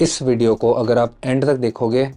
इस वीडियो को अगर आप एंड तक देखोगे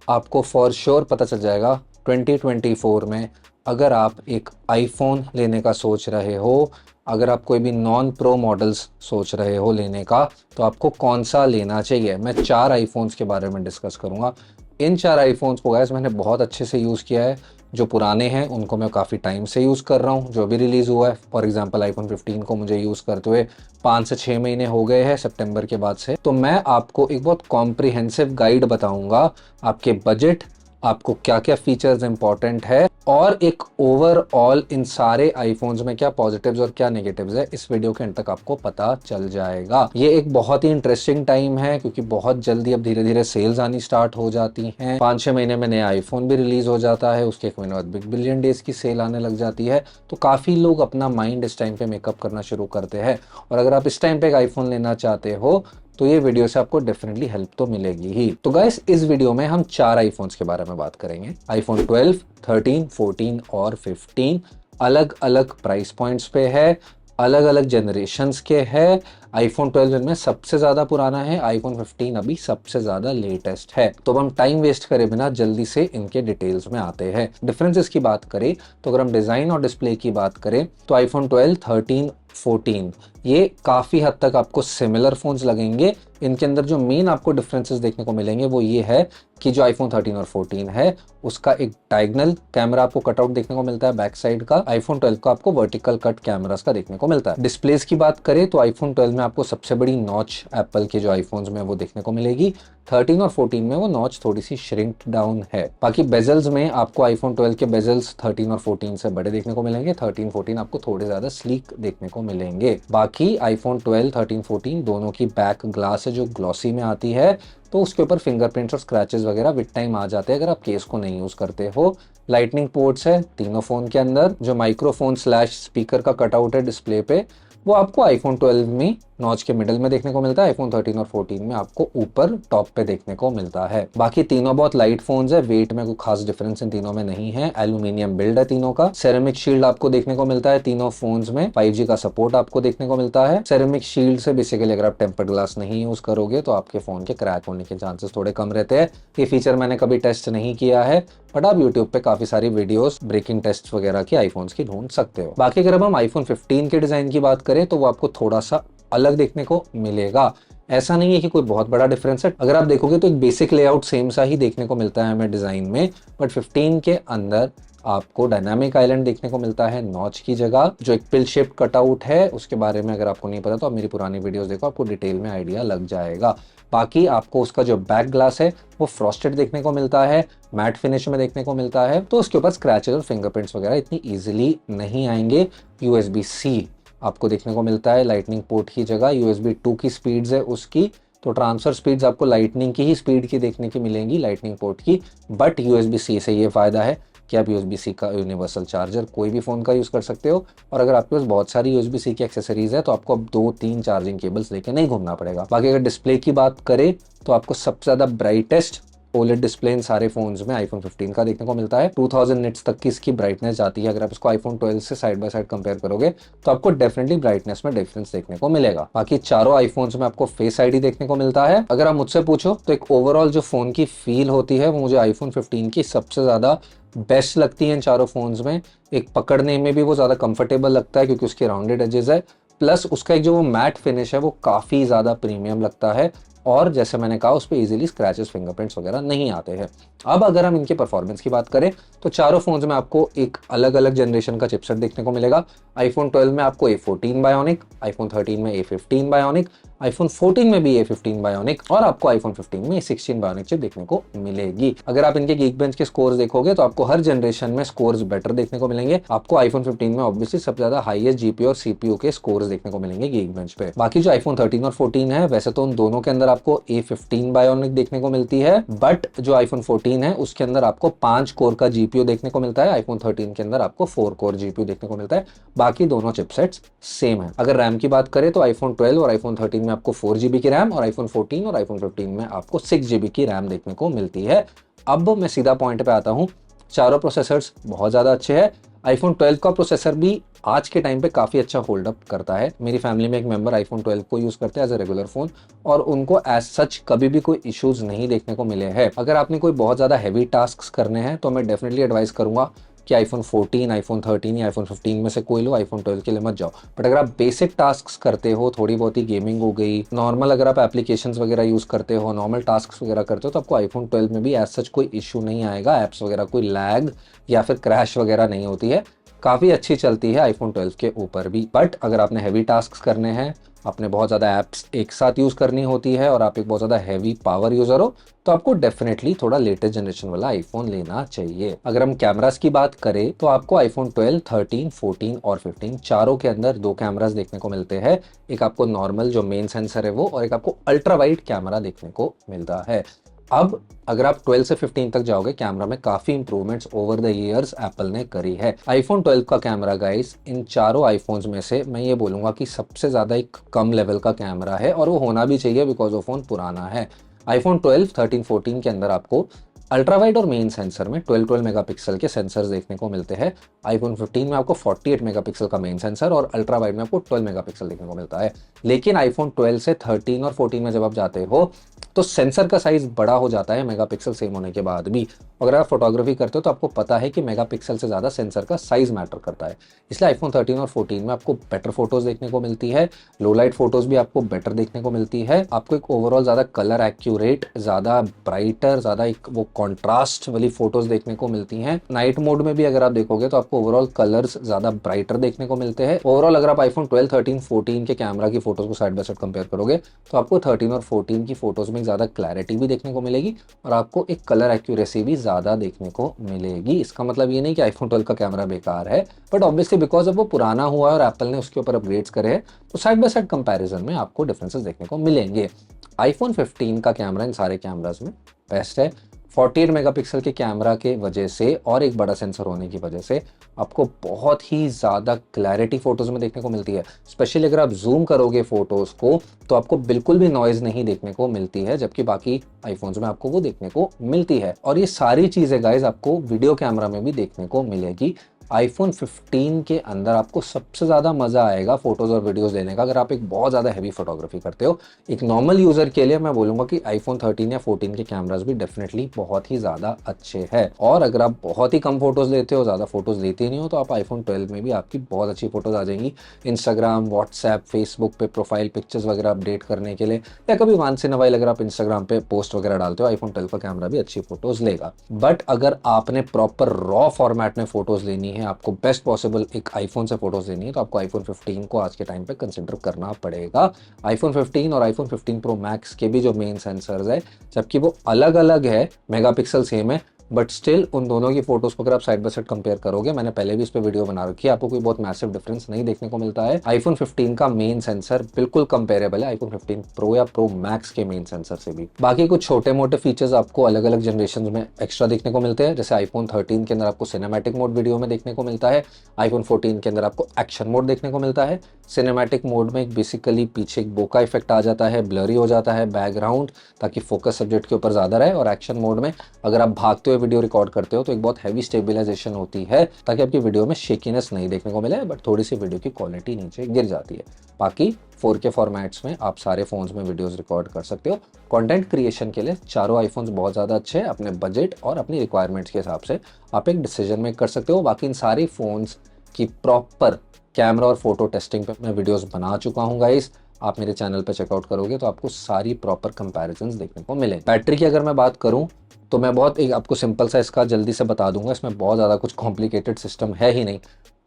आपको फॉर श्योर पता चल जाएगा 2024 में अगर आप एक आईफोन लेने का सोच रहे हो, अगर आप कोई भी नॉन प्रो मॉडल्स सोच रहे हो लेने का, तो आपको कौन सा लेना चाहिए। मैं 4 आईफोन्स के बारे में डिस्कस करूंगा। इन 4 आईफोन्स को गैस मैंने बहुत अच्छे से यूज़ किया है। जो पुराने हैं उनको मैं काफ़ी टाइम से यूज़ कर रहा हूँ, जो भी रिलीज़ हुआ है। फॉर एग्जांपल आईफोन 15 को मुझे यूज़ करते हुए 5 से 6 महीने हो गए हैं सितंबर के बाद से। तो मैं आपको एक बहुत कॉम्प्रिहेंसिव गाइड बताऊंगा, आपके बजट, आपको क्या क्या फीचर्स इंपॉर्टेंट है और एक ओवरऑल इन सारे आईफोन्स में क्या पॉजिटिव्स और क्या नेगेटिव्स है, इस वीडियो के एंड तक आपको पता चल जाएगा। ये एक बहुत ही इंटरेस्टिंग टाइम है क्योंकि बहुत जल्दी अब धीरे धीरे सेल्स आनी स्टार्ट हो जाती हैं। 5-6 महीने में नया आईफोन भी रिलीज हो जाता है, उसके 1 महीने बाद बिग बिलियन डेज की सेल आने लग जाती है। तो काफी लोग अपना माइंड इस टाइम पे मेकअप करना शुरू करते हैं। और अगर आप इस टाइम पे एक आईफोन लेना चाहते हो तो ये वीडियो से आपको डेफिनेटली हेल्प तो मिलेगी ही। तो गाइस, इस वीडियो में हम 4 आईफोन्स के बारे में बात करेंगे। आईफोन 12, 13, 14 और 15 अलग अलग प्राइस पॉइंट्स पे है, अलग अलग जनरेशन्स के है। आईफोन 12 इनमें सबसे ज्यादा पुराना है, आईफोन 15 अभी सबसे ज्यादा लेटेस्ट है। तो अब हम टाइम वेस्ट करे बिना जल्दी से इनके डिटेल्स में आते हैं। डिफरेंसेस की बात करें तो अगर हम डिजाइन और डिस्प्ले की बात करें तो आईफोन 12, 13, 14 ये काफी हद तक आपको सिमिलर फोन्स लगेंगे। इनके अंदर जो मेन आपको डिफरेंसेस देखने को मिलेंगे वो ये है कि जो आईफोन 13 और 14 है उसका एक डायगोनल कैमरा आपको कटआउट देखने को मिलता है बैक साइड का। आईफोन 12 का आपको वर्टिकल कट कैमरास का देखने को मिलता है। डिस्प्लेस की बात करें तो आईफोन 12 में आपको सबसे बड़ी नॉच एप्पल के जो आईफोन्स में वो देखने को मिलेगी। 13 और 14 में वो नॉच थोड़ी सी श्रिंक डाउन है। बाकी बेजल्स में आपको आईफोन 12 के बेजल्स 13 और 14 से बड़े देखने को मिलेंगे। 13, 14 आपको थोड़े ज्यादा स्लीक देखने को मिलेंगे। बाकी आईफोन 12, 13, 14 दोनों की बैक ग्लास है जो ग्लॉसी में आती है, तो उसके ऊपर फिंगरप्रिंट्स और स्क्रैचेस वगैरह विद टाइम आ जाते हैं अगर आप केस को नहीं यूज करते हो। लाइटनिंग पोर्ट्स है तीनों फोन के अंदर। जो माइक्रोफोन स्लैश स्पीकर का कटआउट है डिस्प्ले पे वो आपको आईफोन 12 में नॉच के मिडल में देखने को मिलता है। आईफोन 13 और 14 में आपको ऊपर टॉप पे देखने को मिलता है। बाकी तीनों बहुत लाइट फोन्स है, वेट में कोई खास डिफरेंस इन तीनों में नहीं है। एल्यूमिनियम बिल्ड है तीनों का। सेरेमिक शील्ड आपको देखने को मिलता है तीनों फोन्स में। 5G का सपोर्ट आपको देखने को मिलता है। सेरेमिक शील्ड से बेसिकली अगर आप टेम्पर्ड ग्लास नहीं यूज करोगे तो आपके फोन के क्रैक होने के चांसेस थोड़े कम रहते हैं। ये फीचर मैंने कभी टेस्ट नहीं किया है, बट आप यूट्यूब पे काफी सारी वीडियोस ब्रेकिंग टेस्ट वगैरह की आईफोन्स की ढूंढ सकते हो। बाकी अगर हम आईफोन 15 के डिजाइन की बात करें तो वो आपको थोड़ा सा अलग देखने को मिलेगा। ऐसा नहीं है कि कोई बहुत बड़ा डिफरेंस है। अगर आप देखोगे तो एक बेसिक लेआउट सेम सा ही देखने को मिलता है हमें डिजाइन में, बट 15 के अंदर आपको डायनामिक आइलैंड देखने को मिलता है नॉच की जगह। जो एक पिल शेप कटआउट है उसके बारे में अगर आपको नहीं पता तो आप मेरी पुरानी वीडियोस देखो, आपको डिटेल में आइडिया लग जाएगा। बाकी आपको उसका जो बैक ग्लास है वो फ्रॉस्टेड देखने को मिलता है, मैट फिनिश में देखने को मिलता है, तो उसके ऊपर स्क्रैचेस और फिंगरप्रिंट्स वगैरह इतनी इजीली नहीं आएंगे। USB-C आपको देखने को मिलता है लाइटनिंग पोर्ट की जगह। USB 2 की स्पीड्स है उसकी, तो ट्रांसफर स्पीड्स आपको लाइटनिंग की ही स्पीड की देखने की मिलेंगी, लाइटनिंग पोर्ट की। बट USB-C से ये फायदा है कि आप USB-C का यूनिवर्सल चार्जर कोई भी फोन का यूज कर सकते हो। और अगर आपके पास बहुत सारी USB-C की एक्सेसरीज है तो आपको अब 2-3 चार्जिंग केबल्स लेके नहीं घूमना पड़ेगा। बाकी अगर डिस्प्ले की बात करें तो आपको सबसे ज्यादा ब्राइटेस्ट OLED डिस्प्ले इन सारे फोन्स में आईफोन 15 का देखने को मिलता है। 2000 निट्स तक की इसकी ब्राइटनेस जाती है। अगर आप इसको आईफोन 12 से साइड बाय साइड कंपेयर करोगे तो आपको डेफिनेटली ब्राइटनेस में डिफरेंस देखने को मिलेगा। बाकी चारों आईफोन्स में आपको फेस आईडी देखने को मिलता है। अगर आप मुझसे पूछो तो एक ओवरऑल जो फोन की फील होती है वो मुझे आईफोन 15 की सबसे ज्यादा बेस्ट लगती है इन चारों फोन्स में। एक पकड़ने में भी वो ज्यादा कंफर्टेबल लगता है क्योंकि उसके राउंडेड एजेस है, प्लस उसका एक जो वो मैट फिनिश है वो काफी ज्यादा प्रीमियम लगता है। और जैसे मैंने कहा उस पर इजीली स्क्रैचेस फिंगरप्रिंट्स वगैरह नहीं आते हैं। अब अगर हम इनके परफॉर्मेंस की बात करें तो चारों फोन्स में आपको एक अलग अलग जनरेशन का चिपसेट देखने को मिलेगा। आईफोन 12 में आपको A14 बायोनिक, आईफोन 13 में A15 बायोनिक, आईफोन 14 में भी A15 बायोनिक और आपको आईफोन 15 में A16 बायोनिक चिप देखने को मिलेगी। अगर आप इनके गीकबेंच के स्कोर्स देखोगे तो आपको हर जनरेशन में स्कोर्स बेटर देखने को मिलेंगे। आपको आईफोन 15 में ऑब्वियसली सबसे ज्यादा हाईएस्ट GPU और CPU के स्कोर्स देखने को मिलेंगे गीकबेंच पे। बाकी जो आईफोन 13 और 14 है वैसे तो उन दोनों के अंदर आपको A15 बायोनिक देखने को मिलती है, बट जो आईफोन 14 है उसके अंदर आपको 5 कोर का GPU देखने को मिलता है। आईफोन 13 के अंदर आपको 4 कोर GPU देखने को मिलता है। बाकी दोनों चिपसेट्स सेम है। अगर रैम की बात करें तो आईफोन 12 और आईफोन 13 में आपको 4GB की रैम और आईफोन 14 और आईफोन 15 में आपको 6GB की रैम देखने को मिलती है। अब मैं सीधा पॉइंट पे आता हूँ। चारों प्रोसेसर्स बहुत ज्यादा अच्छे हैं। आईफोन 12 का प्रोसेसर भी आज के टाइम पे काफ़ी अच्छा होल्ड अप करता है। मेरी फैमिली में एक मेंबर आईफोन 12 को यूज़ करते हैं एज अ रेगुलर फ़ोन, और उनको एज सच कभी भी कोई इश्यूज़ नहीं देखने को मिले हैं। अगर आपने कोई बहुत ज़्यादा हैवी टास्क करने हैं तो मैं डेफिनेटली एडवाइस करूँगा कि आईफोन 14, आईफोन 13 या आईफोन 15 में से कोई लो, आईफोन 12 के लिए मत जाओ। बट अगर आप बेसिक टास्क करते हो, थोड़ी बहुत ही गेमिंग हो गई, नॉर्मल अगर आप एप्लीकेशंस वगैरह यूज़ करते हो, नॉर्मल टास्क वगैरह करते हो, तो आपको आईफोन 12 में भी एज सच कोई इशू नहीं आएगा। ऐप्स वगैरह कोई लैग या फिर क्रैश वगैरह नहीं होती है, काफ़ी अच्छी चलती है आईफोन 12 के ऊपर भी। बट अगर आपने हैवी टास्क करने हैं, आपने बहुत ज़्यादा ऐप्स एक साथ यूज़ करनी होती है और आप एक बहुत ज़्यादा हैवी पावर यूज़र हो, तो आपको डेफिनेटली थोड़ा लेटेस्ट जनरेशन वाला आईफोन लेना चाहिए। अगर हम कैमरास की बात करें तो आपको आईफोन 12, 13, 14 और 15 चारों के अंदर दो कैमरास देखने को मिलते हैं। एक आपको नॉर्मल जो मेन सेंसर है वो, और एक आपको अल्ट्रा वाइड कैमरा देखने को मिलता है। अब अगर आप 12 से 15 तक जाओगे, कैमरा में काफी improvements over the years Apple ने करी है। आईफोन 12 का कैमरा गाइस, इन चारों आईफोन्स में से मैं ये बोलूंगा कि सबसे ज्यादा एक कम लेवल का कैमरा है, और वो होना भी चाहिए बिकॉज वो फोन पुराना है। आईफोन 12, 13, 14 के अंदर आपको अल्ट्रा वाइड और मेन सेंसर में 12 मेगापिक्सल के सेंसर्स देखने को मिलते हैं। आईफोन 15 में आपको 48 मेगापिक्सल का मेन सेंसर और अल्ट्रा वाइड में आपको 12 मेगापिक्सल देखने को मिलता है। लेकिन आईफोन 12 से 13 और 14 में जब आप जाते हो तो सेंसर का साइज बड़ा हो जाता है मेगापिक्सल सेम होने के बाद भी। अगर आप फोटोग्राफी करते हो तो आपको पता है कि मेगापिक्सल से ज़्यादा सेंसर का साइज मैटर करता है। इसलिए आईफोन 13 और 14 में आपको बेटर फोटोज देखने को मिलती है, लो लाइट फोटोज भी आपको बेटर देखने को मिलती है। आपको एक ओवरऑल ज़्यादा कलर एक्यूरेट, ज़्यादा ब्राइटर, ज़्यादा एक वो कॉन्ट्रास्ट वाली फोटोज देखने को मिलती हैं। नाइट मोड में भी अगर आप देखोगे तो आपको ओवरऑल कलर्स ज़्यादा ब्राइटर देखने को मिलते हैं। ओवरऑल अगर आप आईफोन 12, 13, 14 के कैमरा की फोटोज को साइड बाय साइड कंपेयर करोगे तो आपको 13 और 14 की फोटोज में ज़्यादा क्लैरिटी भी देखने को मिलेगी और आपको एक कलर एक्यूरेसी भी ज़्यादा देखने को मिलेगी। इसका मतलब ये नहीं कि आईफोन 12 का कैमरा बेकार है, बट ऑब्वियसली बिकॉज अब वो पुराना हुआ है और एप्पल ने उसके ऊपर अपग्रेड्स करे हैं, तो साइड बाय साइड कंपैरिजन में आपको डिफरेंसेस देखने को मिलेंगे। आईफोन 15 का कैमरा इन सारे कैमराज में बेस्ट है। 48 मेगापिक्सल के कैमरा के वजह से और एक बड़ा सेंसर होने की वजह से आपको बहुत ही ज़्यादा क्लैरिटी फोटोज़ में देखने को मिलती है। स्पेशली अगर आप जूम करोगे फोटोज़ को तो आपको बिल्कुल भी नॉइज़ नहीं देखने को मिलती है, जबकि बाकी आईफोन्स में आपको वो देखने को मिलती है। और ये सारी चीज़ें गाइज आपको वीडियो कैमरा में भी देखने को मिलेगी। आईफोन 15 के अंदर आपको सबसे ज़्यादा मज़ा आएगा फोटोज़ और वीडियोज़ लेने का अगर आप एक बहुत ज़्यादा हैवी फोटोग्राफी करते हो। एक नॉर्मल यूज़र के लिए मैं बोलूँगा कि आईफोन 13 या 14 के कैमराज भी डेफिनेटली बहुत ही ज़्यादा अच्छे हैं। और अगर आप बहुत ही कम फोटोज़ लेते हो, ज़्यादा फोटोज़ लेते नहीं हो, तो आप आईफोन 12 में भी आपकी बहुत अच्छी फोटोज़ आ जाएंगी। इंस्टाग्राम, व्हाट्सएप, फेसबुक पे प्रोफाइल पिक्चर्स वगैरह अपडेट करने के लिए, या कभी वंस इन अ व्हाइल अगर आप इंस्टाग्राम पे पोस्ट वगैरह डालते हो, आईफोन 12 का कैमरा भी अच्छी फोटोज़ लेगा। बट अगर आपने प्रॉपर रॉ फॉर्मेट में फोटोज़ लेनी है, आपको बेस्ट पॉसिबल एक आईफोन से फोटोज लेनी है, तो आपको आईफोन 15 को आज के टाइम पे कंसिडर करना पड़ेगा। आईफोन 15 और आईफोन 15 प्रो मैक्स के भी जो मेन सेंसर्स है, जबकि वो अलग अलग है, मेगापिक्सल सेम है, बट स्टिल उन दोनों की फोटोज को अगर आप साइड बाय साइड कंपेयर करोगे, मैंने पहले भी इस पे वीडियो बना रखी है, आपको कोई बहुत मैसिव डिफरेंस नहीं देखने को मिलता है। आईफोन 15 का मेन सेंसर बिल्कुल कंपेरेबल है आईफोन 15 प्रो या प्रो मैक्स के मेन सेंसर से भी। बाकी कुछ छोटे मोटे फीचर्स आपको अलग अलग जनरेशन में एक्स्ट्रा देखने को मिलते हैं। जैसे आईफोन 13 के अंदर आपको सिनेमैटिक मोड वीडियो में देखने को मिलता है, आईफोन 14 के अंदर आपको एक्शन मोड देखने को मिलता है। सिनेमैटिक मोड में बेसिकली पीछे एक बोका इफेक्ट आ जाता है, ब्लरी हो जाता है बैकग्राउंड, ताकि फोकस सब्जेक्ट के ऊपर ज़्यादा रहे। और एक्शन मोड में अगर आप भागते हुए वीडियो रिकॉर्ड करते हो तो एक बहुत हैवी स्टेबिलाईजेशन होती है, ताकि आपकी वीडियो में शेकीनेस नहीं देखने को मिले, बट थोड़ी सी वीडियो की क्वालिटी नीचे गिर जाती है। बाकी 4K फॉर्मेट्स में आप सारे फोन्स में वीडियोस रिकॉर्ड कर सकते हो। कंटेंट क्रिएशन के लिए चारों आईफोन्स बहुत ज़्यादा अच्छे हैं। अपने बजट और अपनी रिक्वायरमेंट्स के हिसाब से आप एक डिसीजन मेक कर सकते हो। बाकी इन सारे फोन्स की प्रॉपर कैमरा और फोटो टेस्टिंग पे मैं वीडियोस बना चुका हूँ गाइस। आप मेरे चैनल पे चेकआउट करोगे तो आपको सारी प्रॉपर कंपैरिजंस देखने को मिले। बैटरी की अगर मैं बात करूँ तो मैं बहुत एक आपको सिंपल सा इसका जल्दी से बता दूंगा, इसमें बहुत ज़्यादा कुछ कॉम्प्लिकेटेड सिस्टम है ही नहीं।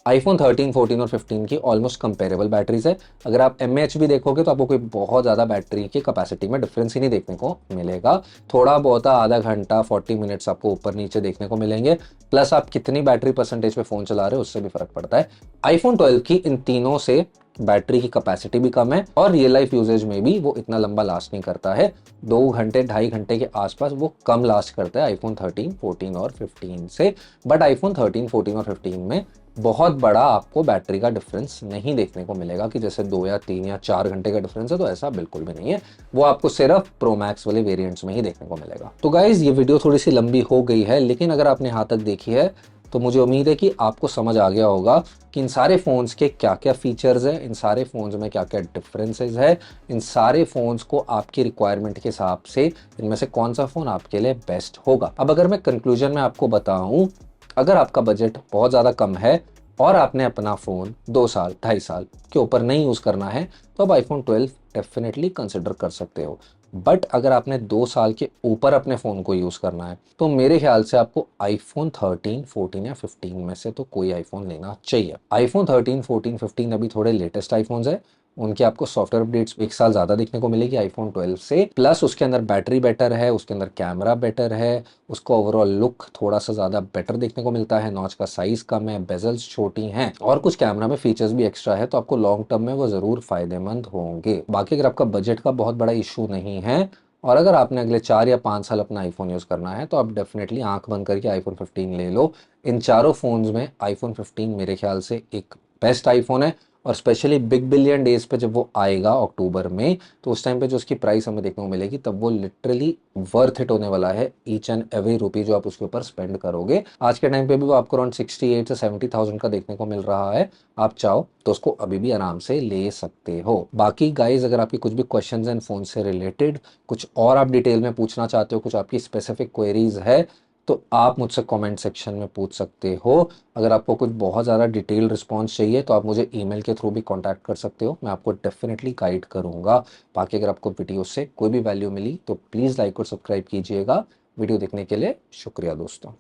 आईफोन 13, 14 और 15 की ऑलमोस्ट कंपेरेबल बैटरीज है। अगर आप एमएएच भी देखोगे तो आपको कोई बहुत ज़्यादा बैटरी की कैपेसिटी में डिफरेंस ही नहीं देखने को मिलेगा। थोड़ा बहुत आधा घंटा 40 मिनट्स आपको ऊपर नीचे देखने को मिलेंगे, प्लस आप कितनी बैटरी परसेंटेज पे फ़ोन चला रहे हो उससे भी फर्क पड़ता है। आईफोन 12 की इन तीनों से बैटरी की कैपेसिटी भी कम है और रियल लाइफ यूजेज में भी वो इतना लंबा लास्ट नहीं करता है। 2 घंटे 2.5 घंटे के आसपास वो कम लास्ट करता है आईफोन 13, 14 और 15 से। बट आईफोन 13, 14 और 15 में बहुत बड़ा आपको बैटरी का डिफरेंस नहीं देखने को मिलेगा कि जैसे 2 या 3 या 4 घंटे का डिफरेंस है, तो ऐसा बिल्कुल भी नहीं है। वो आपको सिर्फ प्रो मैक्स वाले वेरिएंट्स में ही देखने को मिलेगा। तो गाइज ये वीडियो थोड़ी सी लंबी हो गई है, लेकिन अगर आपने यहाँ तक देखी है तो मुझे उम्मीद है कि आपको समझ आ गया होगा कि इन सारे फ़ोन्स के क्या क्या फ़ीचर्स हैं, इन सारे फ़ोन्स में क्या क्या डिफरेंसेस है, इन सारे फ़ोन्स को आपकी रिक्वायरमेंट के हिसाब से इनमें से कौन सा फ़ोन आपके लिए बेस्ट होगा। अब अगर मैं कंक्लूजन में आपको बताऊं, अगर आपका बजट बहुत ज़्यादा कम है और आपने अपना फ़ोन 2 साल 2.5 साल के ऊपर नहीं यूज़ करना है, तो आप आईफोन 12 डेफिनेटली कंसिडर कर सकते हो। बट अगर आपने 2 साल के ऊपर अपने फ़ोन को यूज़ करना है, तो मेरे ख्याल से आपको आईफोन 13, 14 या 15 में से तो कोई आईफोन लेना चाहिए। आईफोन 13, 14, 15 अभी थोड़े लेटेस्ट आईफोन्स है, उनके आपको सॉफ्टवेयर अपडेट्स 1 साल ज़्यादा देखने को मिलेगी आईफोन 12 से, प्लस उसके अंदर बैटरी बेटर है, उसके अंदर कैमरा बेटर है, उसका ओवरऑल लुक थोड़ा सा ज़्यादा बेटर देखने को मिलता है, नॉच का साइज़ कम है, बेजल्स छोटी हैं और कुछ कैमरा में फीचर्स भी एक्स्ट्रा है, तो आपको लॉन्ग टर्म में वो ज़रूर फायदेमंद होंगे। बाकी अगर आपका बजट का बहुत बड़ा इशू नहीं है और अगर आपने अगले 4 या 5 साल अपना आईफोन यूज़ करना है, तो आप डेफिनेटली आंख बंद करके आईफोन 15 ले लो। इन चारों फ़ोन्स में आईफोन 15 मेरे ख्याल से एक बेस्ट आईफोन है, और स्पेशली बिग बिलियन डेज पे जब वो आएगा अक्टूबर में, तो उस टाइम पे जो उसकी प्राइस हमें देखने को मिलेगी, तब वो लिटरली वर्थ इट होने वाला है, ईच एंड एवरी रुपी जो आप उसके ऊपर स्पेंड करोगे। आज के टाइम पे भी वो आपको अराउंड 68 से 70,000 का देखने को मिल रहा है। आप चाहो तो उसको अभी भी आराम से ले सकते हो। बाकी गाइज, अगर आपकी कुछ भी क्वेश्चंस हैं फोन से रिलेटेड, कुछ और आप डिटेल में पूछना चाहते हो, कुछ आपकी स्पेसिफिक क्वेरीज है, तो आप मुझसे कमेंट सेक्शन में पूछ सकते हो। अगर आपको कुछ बहुत ज़्यादा डिटेल रिस्पॉन्स चाहिए, तो आप मुझे ईमेल के थ्रू भी कांटेक्ट कर सकते हो, मैं आपको डेफिनेटली गाइड करूँगा। बाकी अगर आपको वीडियो से कोई भी वैल्यू मिली, तो प्लीज़ लाइक और सब्सक्राइब कीजिएगा। वीडियो देखने के लिए शुक्रिया दोस्तों।